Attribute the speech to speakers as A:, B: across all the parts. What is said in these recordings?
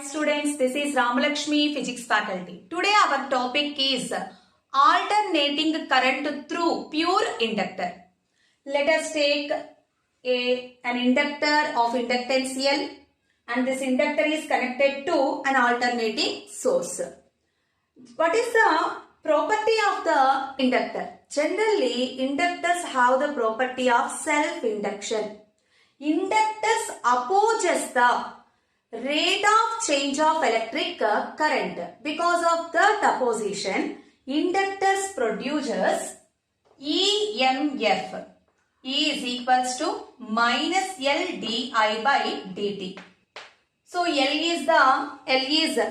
A: Students, this is Ramalakshmi, Physics faculty. Today our topic is alternating current through pure inductor. Let us take an inductor of inductance L, and this inductor is connected to an alternating source. What is the property of the inductor? Generally, inductors have the property of self-induction. Inductors opposes the rate of change of electric current. Because of that opposition, inductors produces EMF. E is equals to minus L di by dt. So L is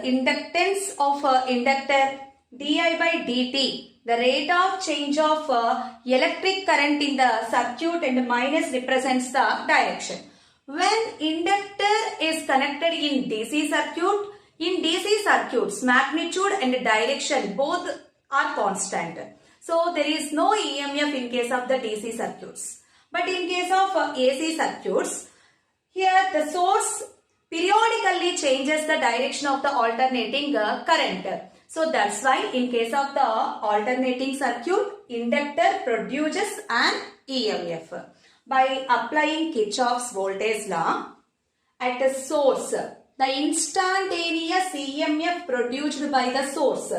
A: inductance of inductor, di by dt, the rate of change of electric current in the circuit, and minus represents the direction. When inductor is connected in DC circuits, magnitude and direction both are constant. So there is no EMF in case of the DC circuits. But in case of AC circuits, here the source periodically changes the direction of the alternating current. So that's why in case of the alternating circuit, inductor produces an EMF. By applying Kirchhoff's voltage law, at a source, the instantaneous EMF produced by the source,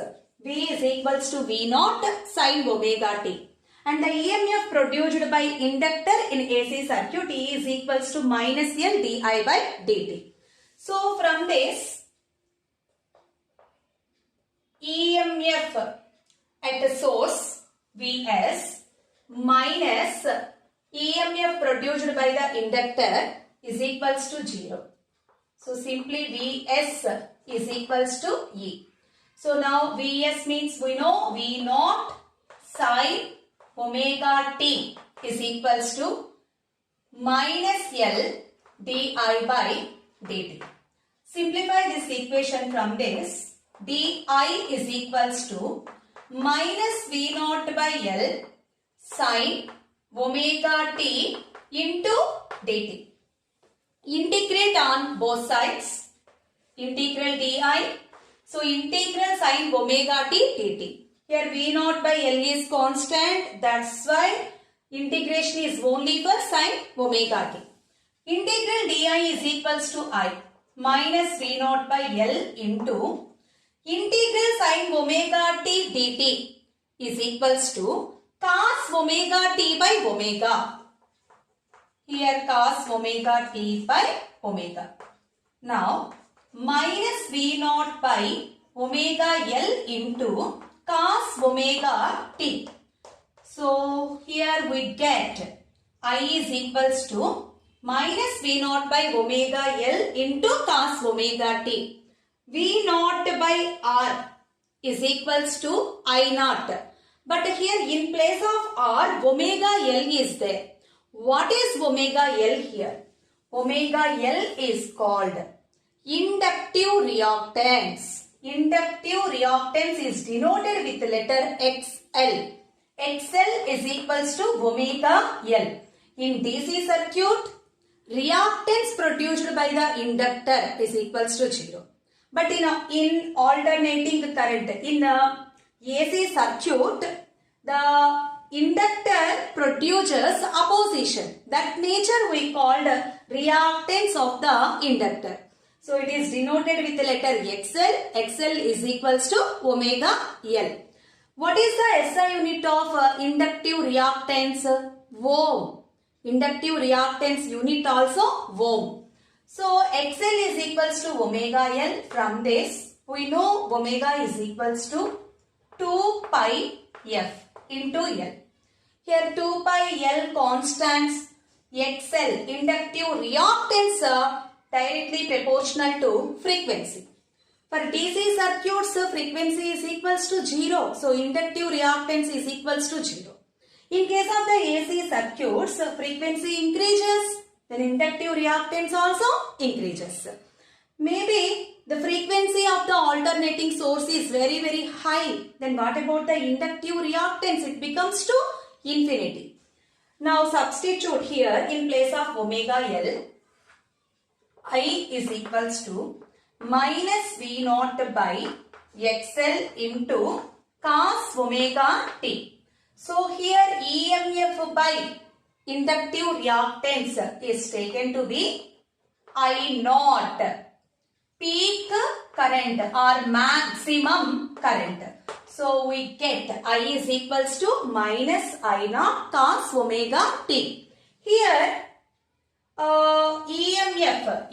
A: V is equals to V0 sin omega t. And the EMF produced by inductor in AC circuit, E is equals to minus L di by dt. So from this, EMF at the source, Vs, minus EMF produced by the inductor is equals to 0. So simply Vs is equals to E. So now Vs means we know V0 sin omega t is equals to minus L di by dt. Simplify this equation from this. Di is equals to minus V0 by L sin omega t into dt. Integrate on both sides. Integral di. So integral sin omega t dt. Here V0 by L is constant. That's why integration is only for sin omega t. Integral di is equals to I minus V0 by L into integral sin omega t dt is equals to cos omega t by omega. Here cos omega t by omega. Now minus V0 by omega L into cos omega t. So here we get I is equals to minus V0 by omega L into cos omega t. V0 by R is equals to I0. But here in place of R, omega L is there. What is omega L here? Omega L is called inductive reactance. Inductive reactance is denoted with letter XL. XL is equals to omega L. In DC circuit, reactance produced by the inductor is equals to 0. But in alternating current, in AC circuit, the inductor produces opposition. That nature we called reactance of the inductor. So it is denoted with the letter XL. XL is equals to omega L. What is the SI unit of inductive reactance? Ohm. Inductive reactance unit also ohm. So XL is equals to omega L. From this we know omega is equals to 2 pi F into L. Here 2 pi L constants, XL inductive reactance directly proportional to frequency. For DC circuits, frequency is equals to 0. So inductive reactance is equals to 0. In case of the AC circuits, frequency increases, then inductive reactance also increases. Maybe the frequency of the alternating source is very high. Then what about the inductive reactance? It becomes to infinity. Now substitute here in place of omega L, I is equals to minus V naught by XL into cos omega t. So here EMF by inductive reactance is taken to be I naught, peak current or maximum current. So we get I is equals to minus I naught cos omega t. Here EMF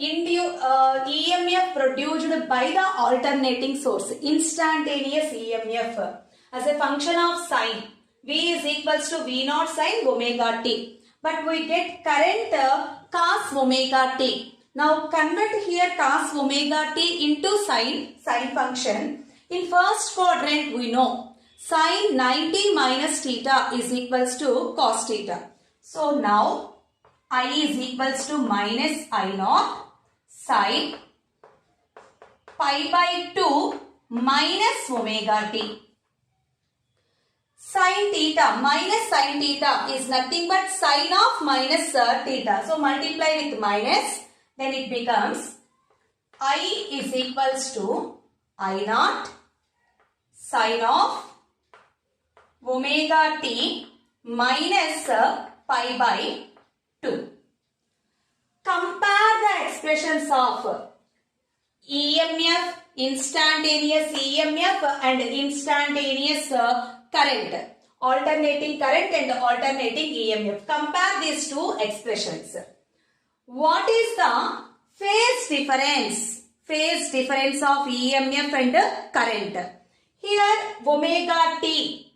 A: produced by the alternating source, instantaneous EMF as a function of sine. V is equals to V naught sine omega t. But we get current cos omega t. Now convert here cos omega t into sine function. In first quadrant we know sine 90 minus theta is equals to cos theta. So now I is equals to minus I naught sine pi by 2 minus omega t. Sin theta minus sin theta is nothing but sine of minus theta. So multiply with minus, then it becomes I is equals to I naught sine of omega t minus pi by 2. Compare the expressions of EMF, instantaneous EMF and instantaneous current, alternating current and alternating EMF. Compare these two expressions. What is the phase difference? Phase difference of EMF and current. Here omega t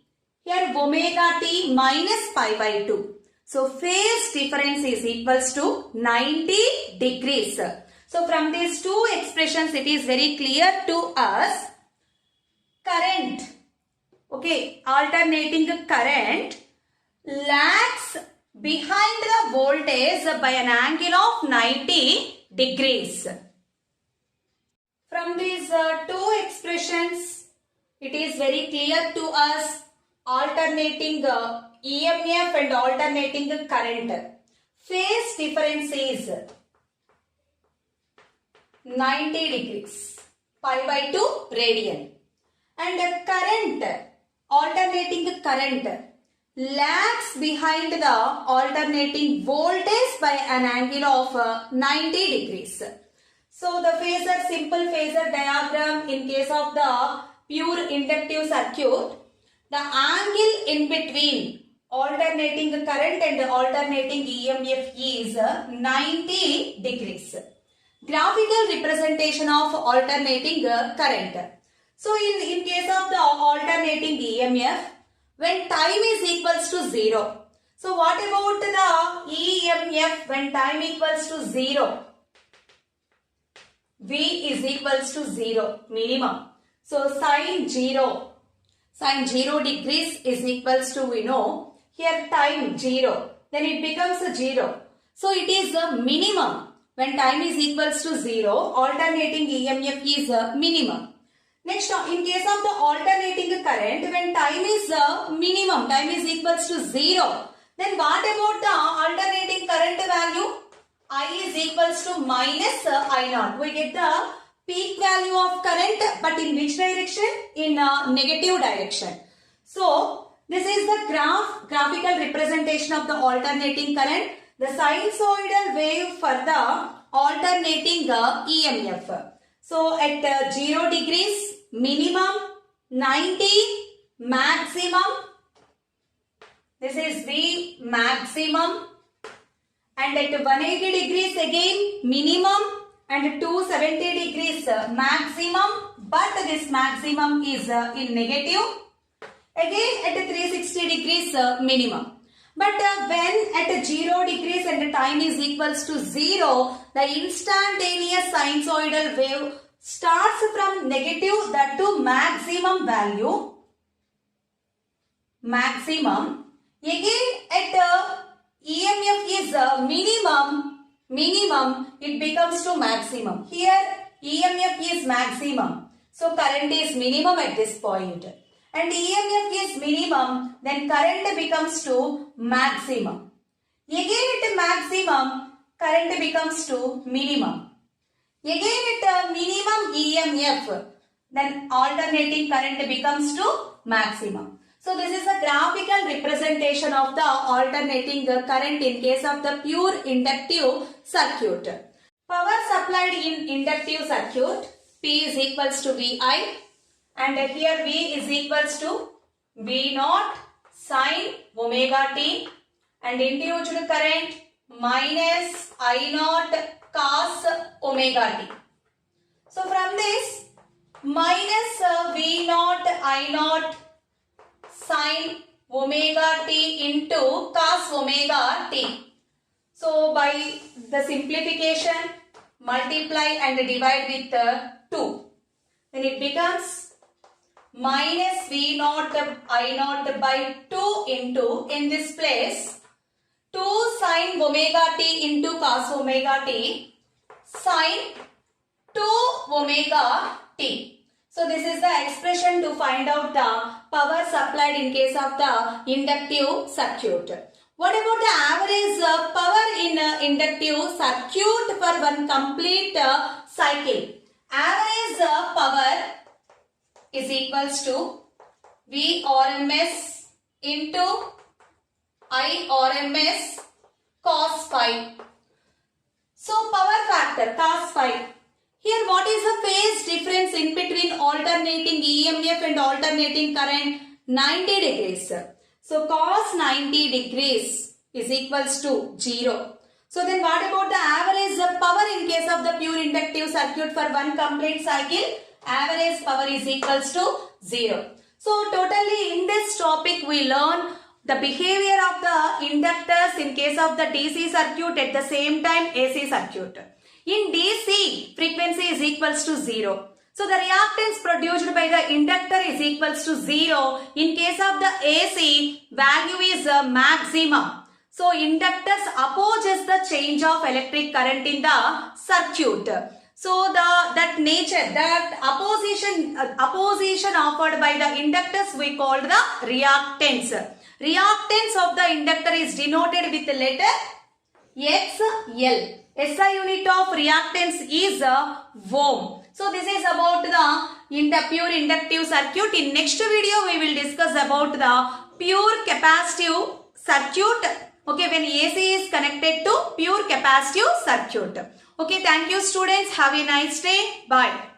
A: minus pi by 2. So phase difference is equals to 90 degrees. So from these two expressions it is very clear to us. Current, okay, alternating current lags behind the voltage by an angle of 90 degrees. From these two expressions it is very clear to us alternating EMF and alternating current. Phase difference is 90 degrees, pi by 2 radian. And current, alternating current lags behind the alternating voltage by an angle of 90 degrees. So the phasor, simple phasor diagram in case of the pure inductive circuit, the angle in between alternating current and alternating EMF is 90 degrees. Graphical representation of alternating current. So in case of the alternating EMF, when time is equals to 0. So what about the EMF when time equals to 0? V is equals to 0 minimum. So sine 0 degrees is equals to, we know, here time 0. Then it becomes a 0. So it is a minimum. When time is equals to 0, alternating EMF is a minimum. Next, in case of the alternating current, when time is minimum, time is equals to 0, then what about the alternating current value? I is equals to minus I naught. We get the peak value of current, but in which direction? In negative direction. So, this is the graphical representation of the alternating current, the sinusoidal wave for the alternating EMF. So, at 0 degrees, minimum, 90, maximum, this is the maximum, and at 180 degrees again minimum, and 270 degrees maximum, but this maximum is in negative. Again at 360 degrees minimum. But when at 0 degrees and time is equals to 0, the instantaneous sinusoidal wave starts from negative that to maximum value. Maximum. Again at EMF is minimum, it becomes to maximum. Here EMF is maximum. So current is minimum at this point. And EMF is minimum, then current becomes to maximum. Again at maximum, current becomes to minimum. Again at minimum EMF, then alternating current becomes to maximum. So this is a graphical representation of the alternating current in case of the pure inductive circuit. Power supplied in inductive circuit, P is equals to VI, and here V is equals to V naught sin omega t, and induced current minus I naught cos omega t. So from this, minus V naught I naught sin omega t into cos omega t. So by the simplification, multiply and divide with 2. Then it becomes minus V naught I naught by 2 into, in this place, 2 sin omega t into cos omega t sin 2 omega t. So this is the expression to find out the power supplied in case of the inductive circuit. What about the average power in inductive circuit for one complete cycle? Average power is equals to V RMS into I RMS cos phi. So power factor cos phi. Here what is the phase difference in between alternating EMF and alternating current? 90 degrees. So cos 90 degrees is equals to 0. So then what about the average power in case of the pure inductive circuit for one complete cycle? Average power is equals to 0. So totally in this topic we learn the behavior of the inductors in case of the DC circuit at the same time AC circuit. In DC, frequency is equals to 0. So the reactance produced by the inductor is equals to 0. In case of the AC, value is maximum. So inductors opposes the change of electric current in the circuit. So that opposition offered by the inductors we called the reactance. Reactance of the inductor is denoted with the letter XL. SI unit of reactance is ohm. So this is about the pure inductive circuit. In next video we will discuss about the pure capacitive circuit. Okay, when AC is connected to pure capacitive circuit. Okay, thank you students. Have a nice day. Bye.